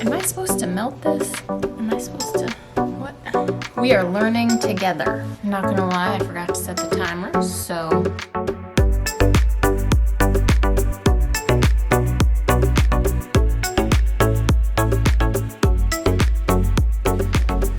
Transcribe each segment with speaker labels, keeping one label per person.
Speaker 1: Am I supposed to melt this? Am I supposed to, what? We are learning together. I'm not gonna lie, I forgot to set the timer, so.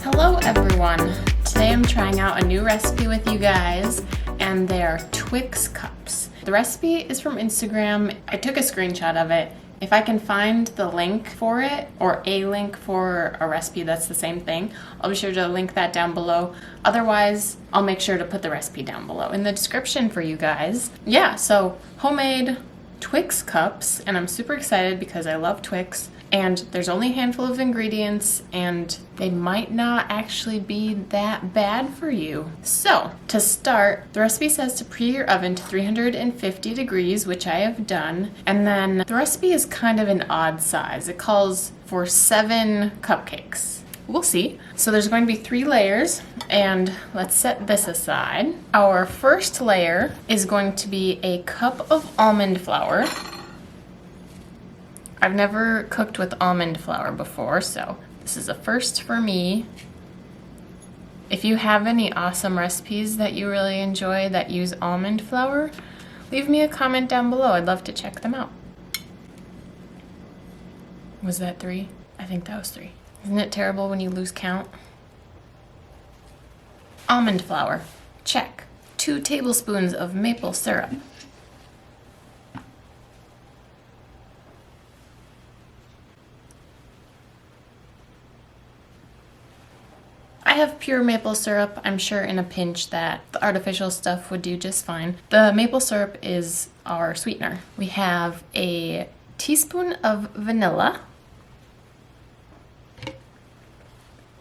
Speaker 1: Hello everyone. Today I'm trying out a new recipe with you guys, and they are Twix cups. The recipe is from Instagram. I took a screenshot of it. If I can find the link for it, or a link for a recipe that's the same thing, I'll be sure to link that down below. Otherwise, I'll make sure to put the recipe down below in the description for you guys. Yeah, so homemade Twix cups, and I'm super excited because I love Twix. And there's only a handful of ingredients, and they might not actually be that bad for you. So, to start, the recipe says to preheat your oven to 350 degrees, which I have done. And then the recipe is kind of an odd size. It calls for 7 cupcakes. We'll see. So there's going to be 3 layers, and let's set this aside. Our first layer is going to be a cup of almond flour. I've never cooked with almond flour before, so this is a first for me. If you have any awesome recipes that you really enjoy that use almond flour, leave me a comment down below. I'd love to check them out. Was that 3? I think that was 3. Isn't it terrible when you lose count? Almond flour, check. 2 tablespoons of maple syrup. I have pure maple syrup. I'm sure in a pinch that the artificial stuff would do just fine. The maple syrup is our sweetener. We have a teaspoon of vanilla,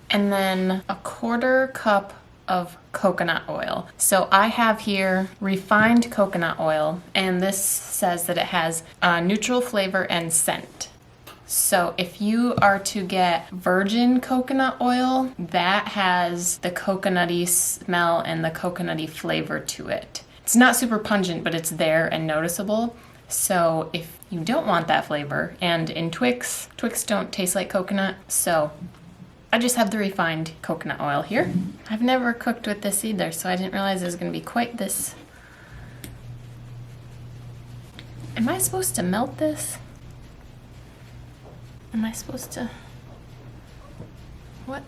Speaker 1: and then a 1/4 cup of coconut oil. So I have here refined coconut oil, and this says that it has a neutral flavor and scent. So if you are to get virgin coconut oil, that has the coconutty smell and the coconutty flavor to it. It's not super pungent, but it's there and noticeable. So if you don't want that flavor, and in Twix don't taste like coconut, so I just have the refined coconut oil here. I've never cooked with this either, so I didn't realize it was gonna be quite this. Am I supposed to melt this? Am I supposed to, what?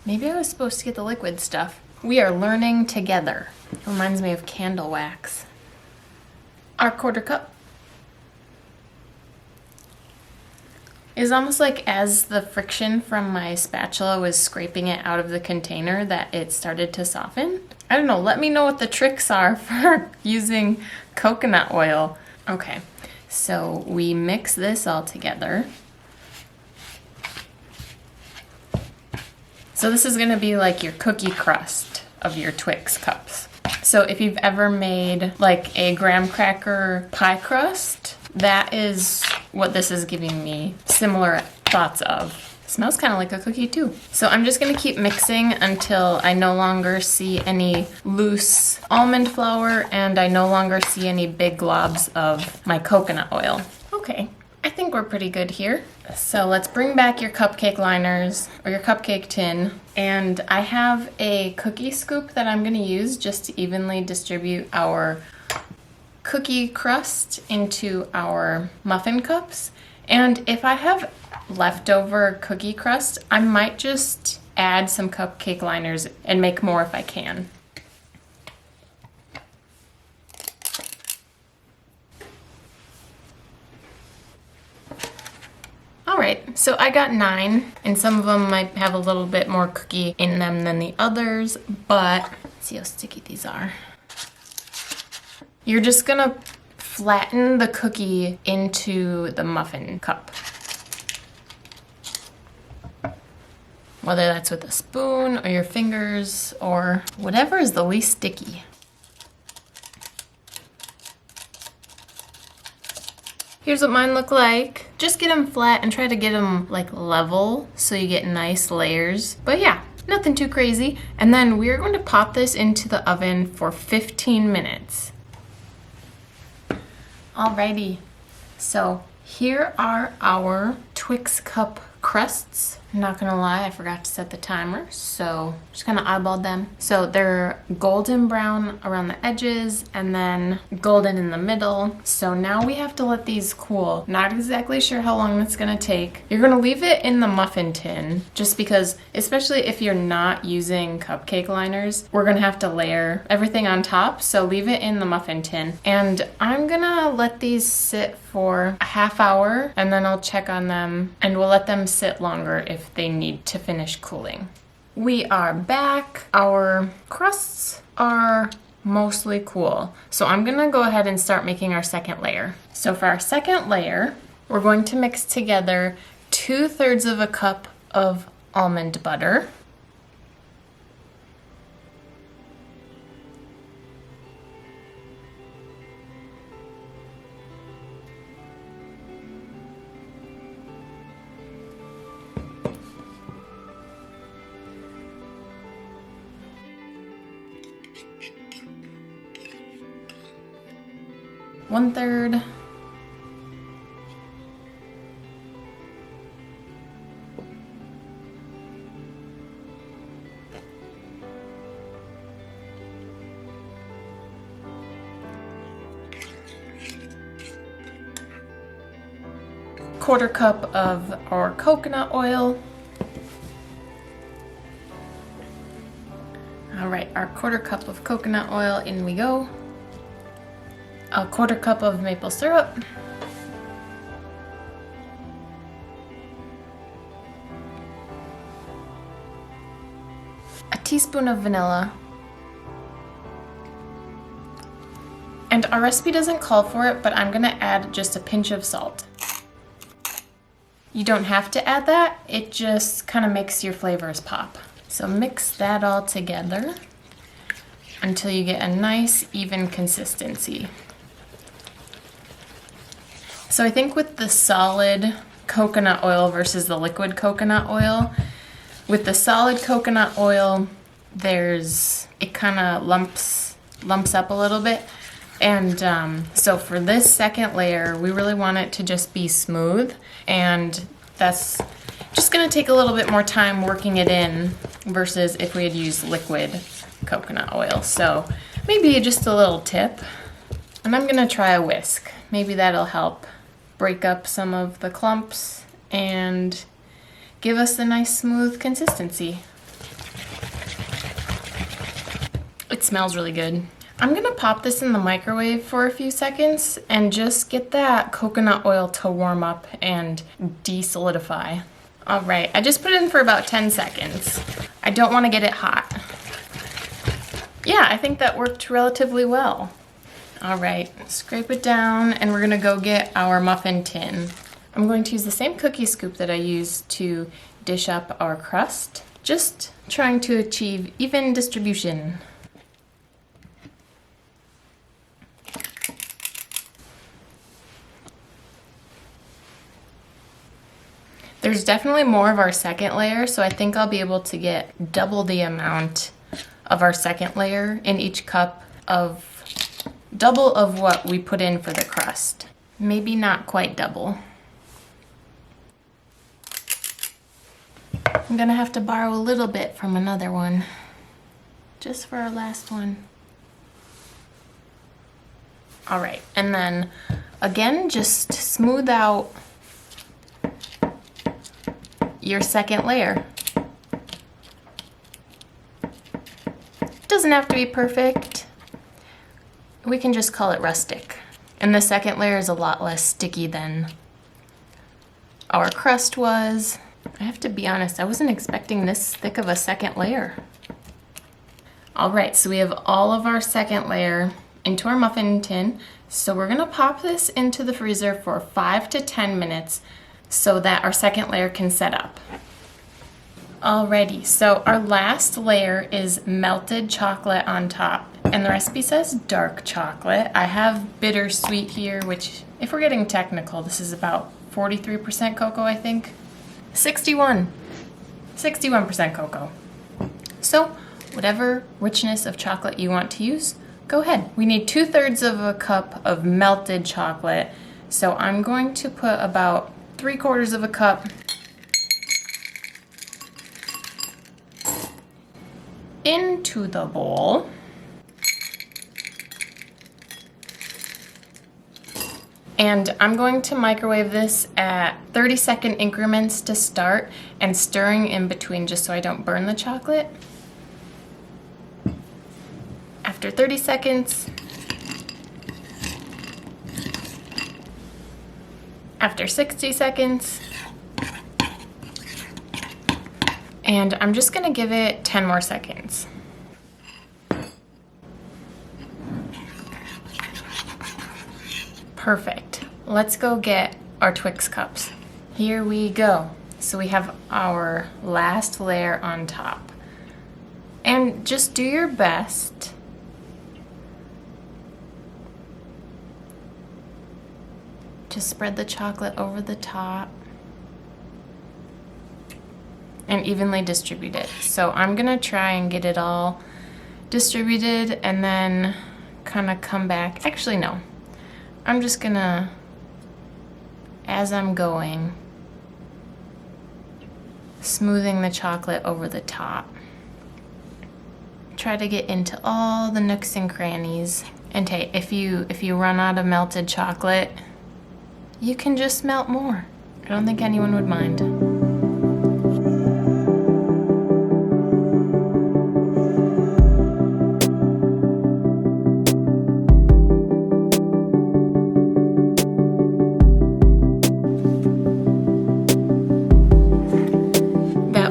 Speaker 1: Maybe I was supposed to get the liquid stuff. We are learning together. It reminds me of candle wax. Our 1/4 cup is almost like as the friction from my spatula was scraping it out of the container that it started to soften. I don't know, let me know what the tricks are for using coconut oil. Okay, so we mix this all together. So this is gonna be like your cookie crust of your Twix cups. So if you've ever made like a graham cracker pie crust, that is what this is giving me similar thoughts of. It smells kind of like a cookie too. So I'm just gonna keep mixing until I no longer see any loose almond flour and I no longer see any big globs of my coconut oil. Okay. I think we're pretty good here. So let's bring back your cupcake liners or your cupcake tin. And I have a cookie scoop that I'm gonna use just to evenly distribute our cookie crust into our muffin cups. And if I have leftover cookie crust, I might just add some cupcake liners and make more if I can. Alright, so I got 9, and some of them might have a little bit more cookie in them than the others, but let's see how sticky these are. You're just gonna flatten the cookie into the muffin cup. Whether that's with a spoon or your fingers or whatever is the least sticky. Here's what mine look like. Just get them flat and try to get them like level so you get nice layers. But yeah, nothing too crazy. And then we're going to pop this into the oven for 15 minutes. Alrighty, so here are our Twix cup crust. crusts. I'm not gonna lie, I forgot to set the timer, so just kind of eyeballed them. So they're golden brown around the edges and then golden in the middle. So now we have to let these cool. Not exactly sure how long that's gonna take. You're gonna leave it in the muffin tin just because, especially if you're not using cupcake liners, we're gonna have to layer everything on top. So leave it in the muffin tin. And I'm gonna let these sit for a half hour and then I'll check on them and we'll let them sit longer if they need to finish cooling. We are back. Our crusts are mostly cool. So I'm gonna go ahead and start making our second layer. So for our second layer, we're going to mix together 2/3 of a cup of almond butter, 1/3, quarter cup of our coconut oil. All right, our quarter cup of coconut oil, in we go. A quarter cup of maple syrup. A teaspoon of vanilla. And our recipe doesn't call for it, but I'm gonna add just a pinch of salt. You don't have to add that, it just kind of makes your flavors pop. So mix that all together until you get a nice, even consistency. So I think with the solid coconut oil versus the liquid coconut oil, with the solid coconut oil, it kind of lumps up a little bit. And so for this second layer, we really want it to just be smooth, and that's just gonna take a little bit more time working it in versus if we had used liquid coconut oil. So maybe just a little tip. And I'm gonna try a whisk. Maybe that'll help break up some of the clumps and give us a nice smooth consistency. It smells really good. I'm gonna pop this in the microwave for a few seconds and just get that coconut oil to warm up and de-solidify. All right, I just put it in for about 10 seconds. I don't wanna get it hot. Yeah, I think that worked relatively well. All right, scrape it down and we're gonna go get our muffin tin. I'm going to use the same cookie scoop that I used to dish up our crust, just trying to achieve even distribution. There's definitely more of our second layer, so I think I'll be able to get double the amount of our second layer in each cup of double of what we put in for the crust. Maybe not quite double. I'm gonna have to borrow a little bit from another one, just for our last one. All right, and then again, just smooth out your second layer. Doesn't have to be perfect. We can just call it rustic. And the second layer is a lot less sticky than our crust was. I have to be honest, I wasn't expecting this thick of a second layer. All right, so we have all of our second layer into our muffin tin. So we're gonna pop this into the freezer for 5 to 10 minutes so that our second layer can set up. Alrighty, so our last layer is melted chocolate on top, and the recipe says dark chocolate. I have bittersweet here, which, if we're getting technical, this is about 43% cocoa, I think. 61% cocoa. So whatever richness of chocolate you want to use, go ahead. We need 2/3 of a cup of melted chocolate, so I'm going to put about 3/4 of a cup into the bowl. And I'm going to microwave this at 30-second increments to start, and stirring in between just so I don't burn the chocolate. After 30 seconds, after 60 seconds, and I'm just gonna give it 10 more seconds. Perfect. Let's go get our Twix cups. Here we go. So we have our last layer on top. And just do your best to spread the chocolate over the top and evenly distribute it. So I'm gonna try and get it all distributed and then kind of come back. Actually, no. I'm just gonna, as I'm going, smoothing the chocolate over the top. Try to get into all the nooks and crannies. And hey, if you run out of melted chocolate, you can just melt more. I don't think anyone would mind.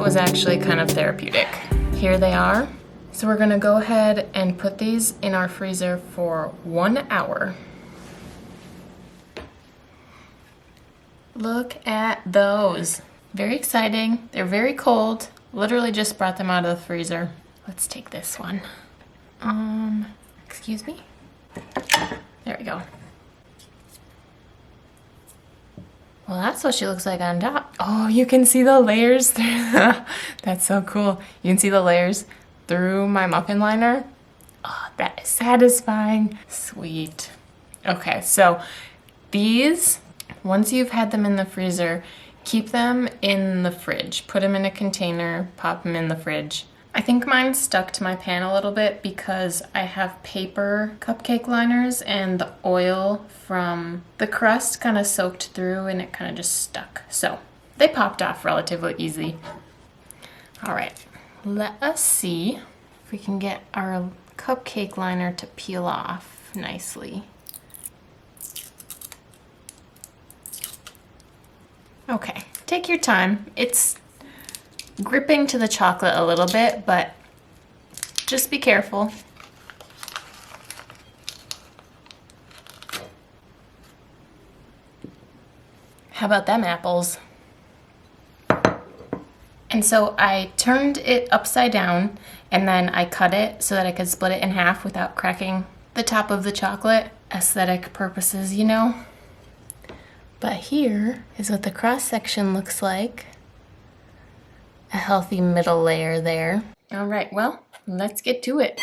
Speaker 1: Was actually kind of therapeutic. Here they are. So we're gonna go ahead and put these in our freezer for 1 hour. Look at those. Very exciting. They're very cold. Literally just brought them out of the freezer. Let's take this one. Excuse me? There we go. Well, that's what she looks like on top. Oh, you can see the layers. That's so cool. You can see the layers through my muffin liner. Oh, that is satisfying. Sweet. Okay, so these, once you've had them in the freezer, keep them in the fridge. Put them in a container, pop them in the fridge. I think mine stuck to my pan a little bit because I have paper cupcake liners and the oil from the crust kind of soaked through and it kind of just stuck. So they popped off relatively easy. All right, let us see if we can get our cupcake liner to peel off nicely. Okay, take your time. It's gripping to the chocolate a little bit, but just be careful. How about them apples? And so I turned it upside down and then I cut it so that I could split it in half without cracking the top of the chocolate. Aesthetic purposes, you know. But here is what the cross section looks like. A healthy middle layer there. All right, well, let's get to it.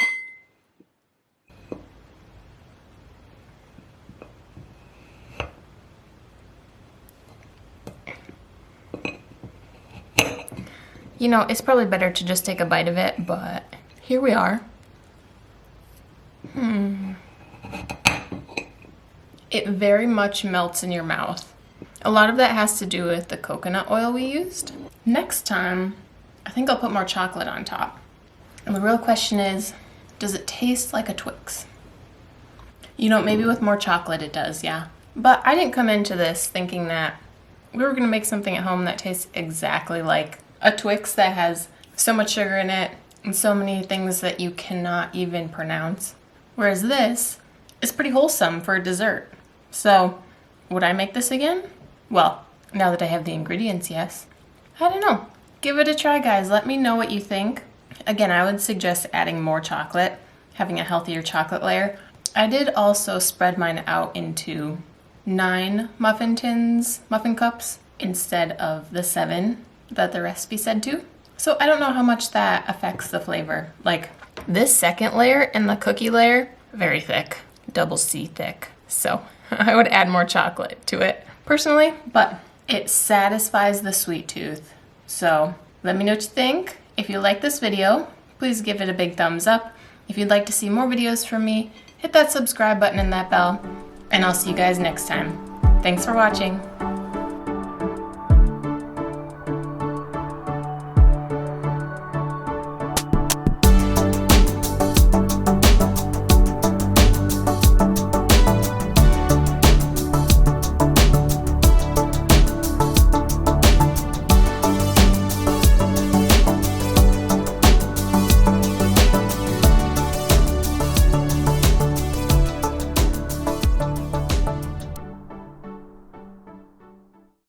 Speaker 1: You know, it's probably better to just take a bite of it, but here we are. It very much melts in your mouth. A lot of that has to do with the coconut oil we used. Next time, I think I'll put more chocolate on top. And the real question is, does it taste like a Twix? You know, maybe with more chocolate it does, yeah. But I didn't come into this thinking that we were gonna make something at home that tastes exactly like a Twix that has so much sugar in it and so many things that you cannot even pronounce. Whereas this is pretty wholesome for a dessert. So, would I make this again? Well, now that I have the ingredients, yes. I don't know. Give it a try, guys. Let me know what you think. Again, I would suggest adding more chocolate, having a healthier chocolate layer. I did also spread mine out into 9 muffin tins, muffin cups, instead of the 7 that the recipe said to. So I don't know how much that affects the flavor. Like this second layer and the cookie layer, very thick, double C thick. So I would add more chocolate to it personally, but it satisfies the sweet tooth. So let me know what you think. If you like this video, please give it a big thumbs up. If you'd like to see more videos from me, hit that subscribe button and that bell, and I'll see you guys next time. Thanks for watching.